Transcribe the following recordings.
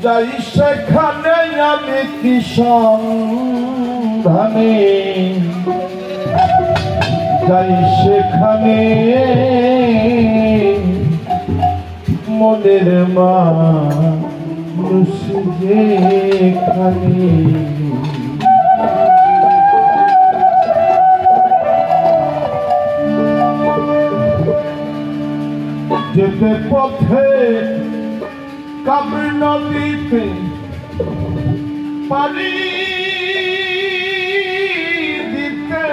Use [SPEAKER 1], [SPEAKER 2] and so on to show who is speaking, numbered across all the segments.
[SPEAKER 1] যাই সেখানে আমি কি সন্ধানে, যাই সেখানে মনের মানুষ যেখানে। যেতে পথে কামরী নদীতে পানি দিতে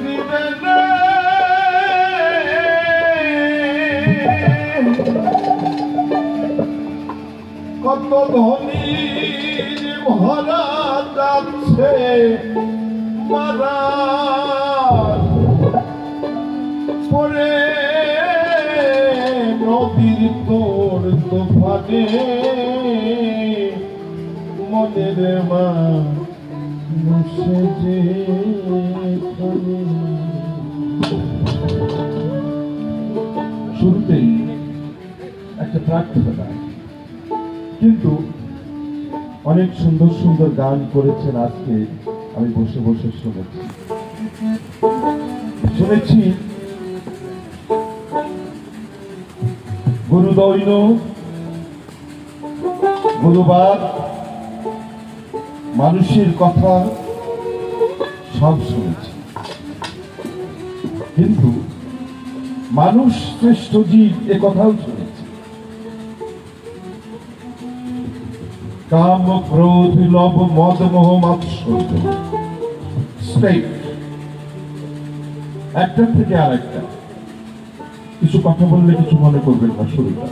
[SPEAKER 1] দিবে না, কত ধনী ভরা যাচ্ছে মারা পরে নদীর তোর তোফানে মনের মানুষ যেখানে। শুরুতেই একটা প্রার্থনা গান, কিন্তু অনেক সুন্দর সুন্দর গান করেছেন। আজকে আমি বসে বসে শুনেছি গুরুদৈন, গুরুবার, মানুষের কথা সব শুনেছি, কিন্তু মানুষ শ্রেষ্ঠ জীব এ কথাও শুনেছি। কাম, ক্রোধ, লোভ, মদ, মোহ, মাৎসর্য, স্টেট একটা থেকে আর একটা। কিছু কথা বললে কিছু মনে করবেন না। শুরুটা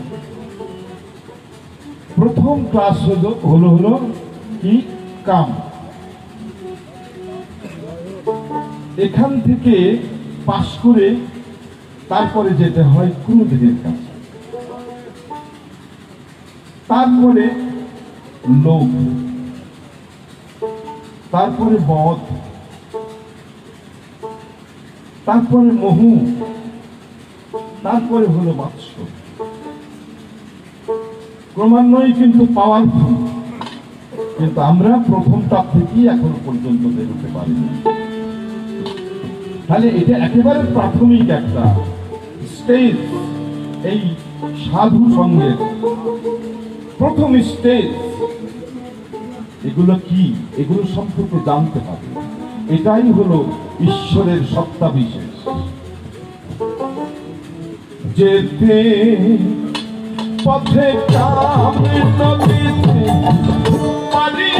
[SPEAKER 1] প্রথম ক্লাস হলো কি কাম। এখান থেকে পাশ করে তারপরে যেতে হয় ক্রোধের কাছে, তারপরে লোভ, তারপরে মদ, তারপরে মোহ, তারপরে হলো মাৎসর্য। ক্রমান্বয়ে কিন্তু পাওয়ারফুল, কিন্তু আমরা প্রথমটা থেকেই এখন পর্যন্ত বেরোতে পারিনি। তাহলে এটা একেবারে প্রাথমিক একটা স্টেজ। এই সাধু সঙ্গের প্রথম স্টেজ। এগুলো কি, এগুলো সম্পর্কে জানতে হবে। এটাই হলো ঈশ্বরের সত্তা বিশেষ। যেতে পথে কামরী নদীতে পানি